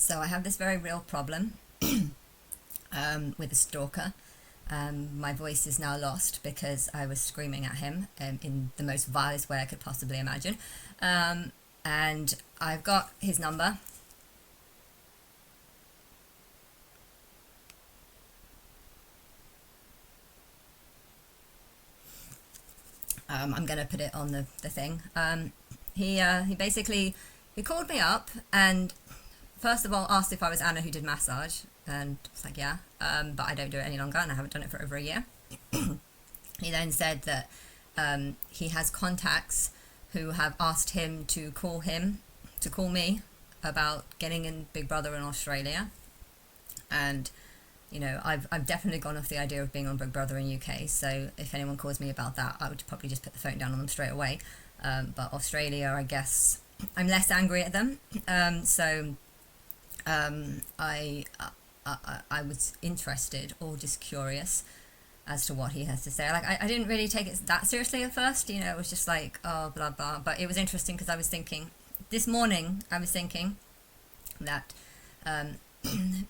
So I have this very real problem with a stalker. My voice is now lost because I was screaming at him in the most vilest way I could possibly imagine. And I've got his number. I'm going to put it on the thing. He basically, he called me up and first of all asked if I was Anna who did massage, and I was like, yeah, but I don't do it any longer and I haven't done it for over a year. He then said that he has contacts who have asked him to call me about getting in Big Brother in Australia. And you know, I've definitely gone off the idea of being on Big Brother in UK, so if anyone calls me about that, I would probably just put the phone down on them straight away. But Australia, I guess I'm less angry at them. I was interested or just curious as to what he has to say. Like, I didn't really take it that seriously at first, you know, it was just like, oh, blah, blah. But it was interesting because I was thinking, this morning, I was thinking that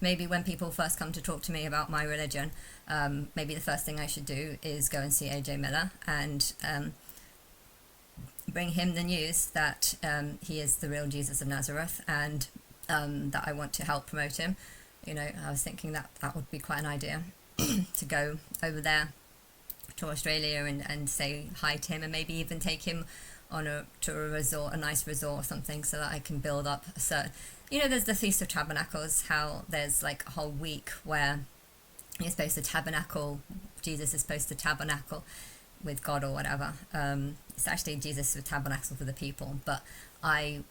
maybe when people first come to talk to me about my religion, maybe the first thing I should do is go and see AJ Miller and bring him the news that he is the real Jesus of Nazareth, and that I want to help promote him. You know, I was thinking that that would be quite an idea to go over there to Australia and say hi to him, and maybe even take him on to a resort, a nice resort or something, so that I can build up a certain, you know, there's the Feast of Tabernacles, how there's like a whole week where you're supposed to tabernacle, Jesus is supposed to tabernacle with God or whatever. It's actually Jesus who tabernacles with the people, but I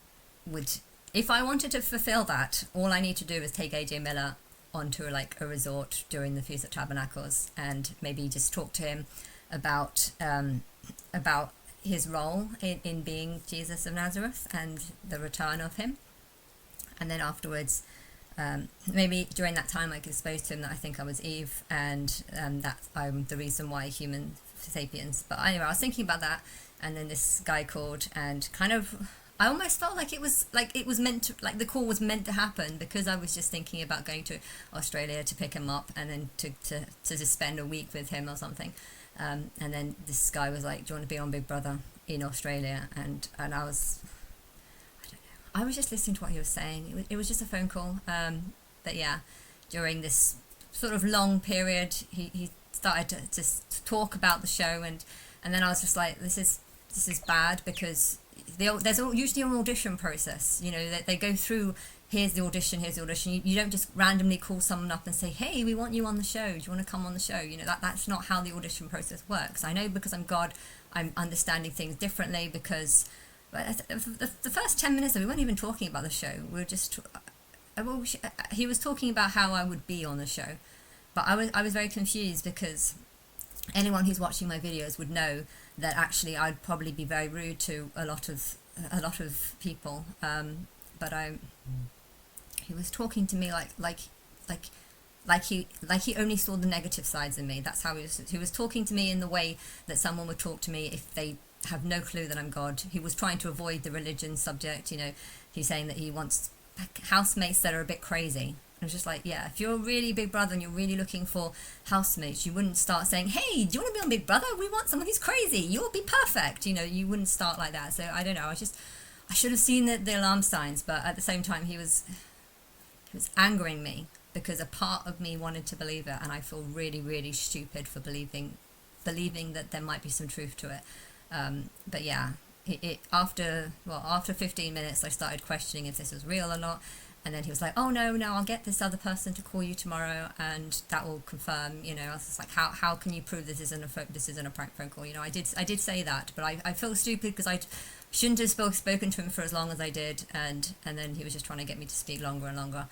would, if I wanted to fulfill that, all I need to do is take AJ Miller onto like a resort during the Feast of Tabernacles and maybe just talk to him about his role in being Jesus of Nazareth and the return of him. And then afterwards, maybe during that time I could expose to him that I think I was Eve, and that I'm the reason why human sapiens. But anyway, I was thinking about that, and then this guy called, and kind of, I almost felt like it was meant to, like the call was meant to happen, because I was just thinking about going to Australia to pick him up and then to just spend a week with him or something. And then this guy was like, do you want to be on Big Brother in Australia? And I was, I was just listening to what he was saying. It was just a phone call. But yeah, during this sort of long period, he started to talk about the show, and then I was just like, this is bad, because there's usually an audition process. You know, they go through, here's the audition. You don't just randomly call someone up and say, hey, we want you on the show. Do you want to come on the show? You know, that's not how the audition process works. I know, because I'm God, I'm understanding things differently, because the first 10 minutes, we weren't even talking about the show. We were just, he was talking about how I would be on the show. But I was very confused, because anyone who's watching my videos would know that actually I'd probably be very rude to a lot of people. But he was talking to me like he only saw the negative sides in me. That's how he was talking to me in the way that someone would talk to me if they have no clue that I'm God. He was trying to avoid the religion subject. You know, he's saying that he wants housemates that are a bit crazy. I was just like, yeah, if you're really Big Brother and you're really looking for housemates, you wouldn't start saying, hey, do you want to be on Big Brother? We want someone who's crazy. You'll be perfect. You know, you wouldn't start like that. So I don't know. I should have seen the alarm signs, but at the same time, he was angering me, because a part of me wanted to believe it, and I feel really, really stupid for believing that there might be some truth to it. But yeah, after 15 minutes, I started questioning if this was real or not. And then he was like, oh, no, I'll get this other person to call you tomorrow, and that will confirm, you know. I was just like, how can you prove this isn't a prank phone call? You know, I did say that, but I feel stupid, because I shouldn't have spoken to him for as long as I did, and then he was just trying to get me to speak longer and longer.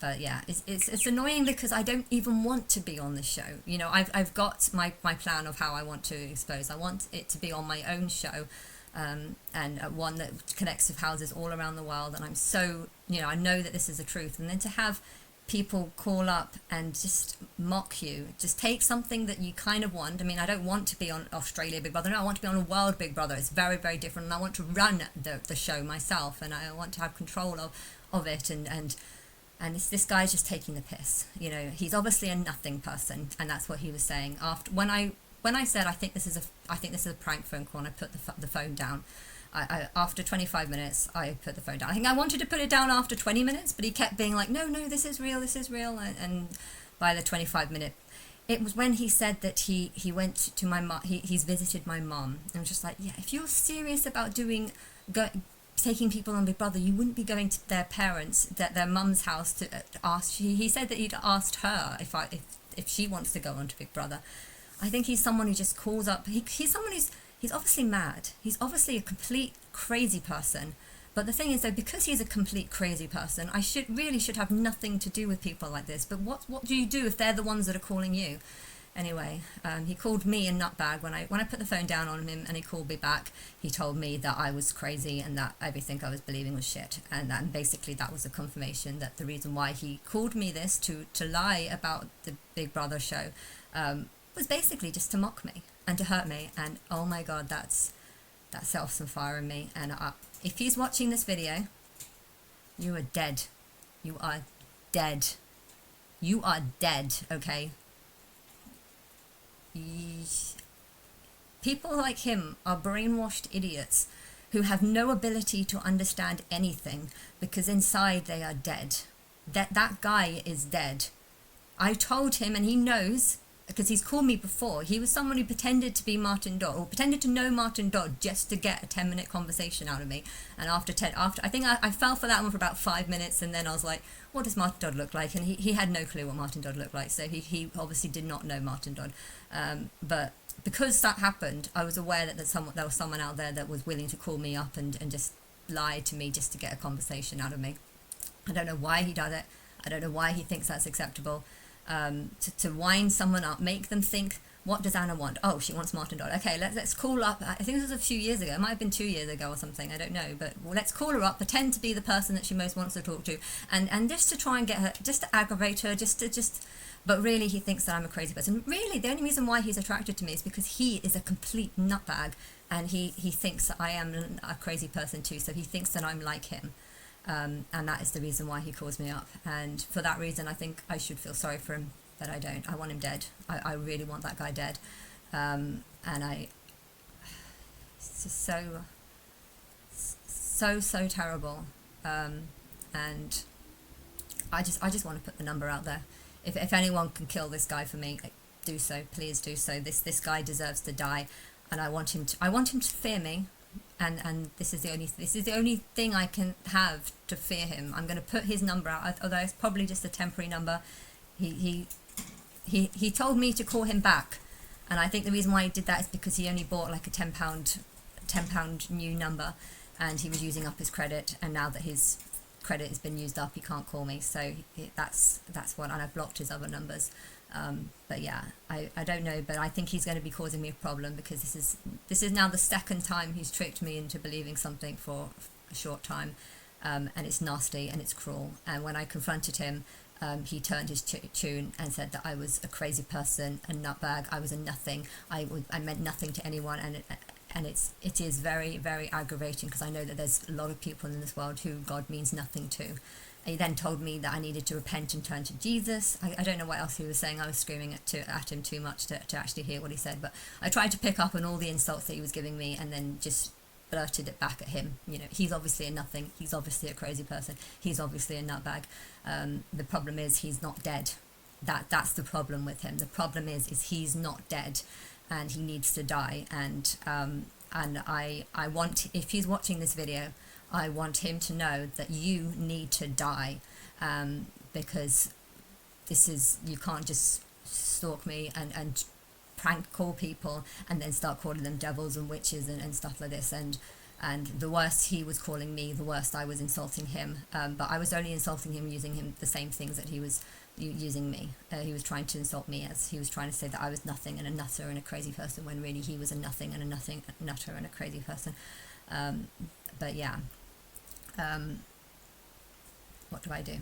But yeah, it's annoying, because I don't even want to be on the show. You know, I've got my plan of how I want to expose. I want it to be on my own show. And one that connects with houses all around the world, and I'm so, you know, I know that this is the truth, and then to have people call up and just mock you. Just take something that you kind of want. I mean, I don't want to be on Australia Big Brother. No, I want to be on a World Big Brother. It's very, very different, and I want to run the show myself, and I want to have control of it. And this guy's just taking the piss. You know, he's obviously a nothing person, and that's what he was saying. After when I said I think this is a prank phone call, and I put the phone down. After 25 minutes, I put the phone down. I think I wanted to put it down after 20 minutes, but he kept being like, no, this is real. And by the 25-minute, it was when he said that he went to my mom, he's visited my mom. And I was just like, yeah, if you're serious about taking people on Big Brother, you wouldn't be going to their parents, their mum's house to ask. He said that he'd asked her if she wants to go on to Big Brother. I think he's someone who just calls up. He's someone he's obviously mad. He's obviously a complete crazy person. But the thing is, though, because he's a complete crazy person, I should have nothing to do with people like this. But what do you do if they're the ones that are calling you? Anyway, he called me a nutbag when I put the phone down on him, and he called me back. He told me that I was crazy and that everything I was believing was shit. And basically that was a confirmation that the reason why he called me this to lie about the Big Brother show was basically just to mock me and to hurt me. And oh my God, that set off some fire in me. And if he's watching this video, you are dead. You are dead. You are dead, okay? People like him are brainwashed idiots who have no ability to understand anything because inside they are dead. That guy is dead. I told him, and he knows, because he's called me before. He was someone who pretended to be Martin Dodd, or pretended to know Martin Dodd just to get a 10-minute conversation out of me. And after I think I fell for that one for about 5 minutes, and then I was like, what does Martin Dodd look like? And he had no clue what Martin Dodd looked like, so he obviously did not know Martin Dodd. But because that happened, I was aware that there was someone out there that was willing to call me up and just lie to me just to get a conversation out of me. I don't know why he does it. I don't know why he thinks that's acceptable. To wind someone up, make them think, what does Anna want? Oh, she wants Martin Dodd. Okay, let's call up. I think this was a few years ago. It might have been 2 years ago or something. I don't know. But let's call her up, pretend to be the person that she most wants to talk to, and just to try and get her, just to aggravate her, But really, he thinks that I'm a crazy person. Really, the only reason why he's attracted to me is because he is a complete nutbag, and he thinks that I am a crazy person too. So he thinks that I'm like him. And that is the reason why he calls me up. And for that reason, I think I should feel sorry for him, but I don't. I want him dead. I really want that guy dead. And it's just so terrible. And I just want to put the number out there. If anyone can kill this guy for me, do so. Please do so. This guy deserves to die, and I want him to fear me. And this is the only thing I can have to fear him. I'm going to put his number out, although it's probably just a temporary number. He told me to call him back, and I think the reason why he did that is because he only bought like a £10 new number, and he was using up his credit, and now that his credit has been used up, he can't call me. So that's what, and I've blocked his other numbers. But yeah, I don't know, but I think he's going to be causing me a problem, because this is now the second time he's tricked me into believing something for a short time, and it's nasty and it's cruel. And when I confronted him, he turned his tune and said that I was a crazy person, a nutbag, I was a nothing, I meant nothing to anyone, and it is very, very aggravating, because I know that there's a lot of people in this world who God means nothing to. He then told me that I needed to repent and turn to Jesus. I don't know what else he was saying. I was screaming at him too much to actually hear what he said, but I tried to pick up on all the insults that he was giving me, and then just blurted it back at him. You know, he's obviously a nothing. He's obviously a crazy person. He's obviously a nutbag. The problem is he's not dead. That's the problem with him. The problem is he's not dead, and he needs to die. And I want, if he's watching this video, I want him to know that you need to die, because you can't just stalk me and prank call people and then start calling them devils and witches and stuff like this. And the worse he was calling me, the worse I was insulting him. But I was only insulting him using the same things that he was using me. He was trying to insult me, as he was trying to say that I was nothing and a nutter and a crazy person, when really he was a nothing and a nutter and a crazy person. But yeah. What do I do?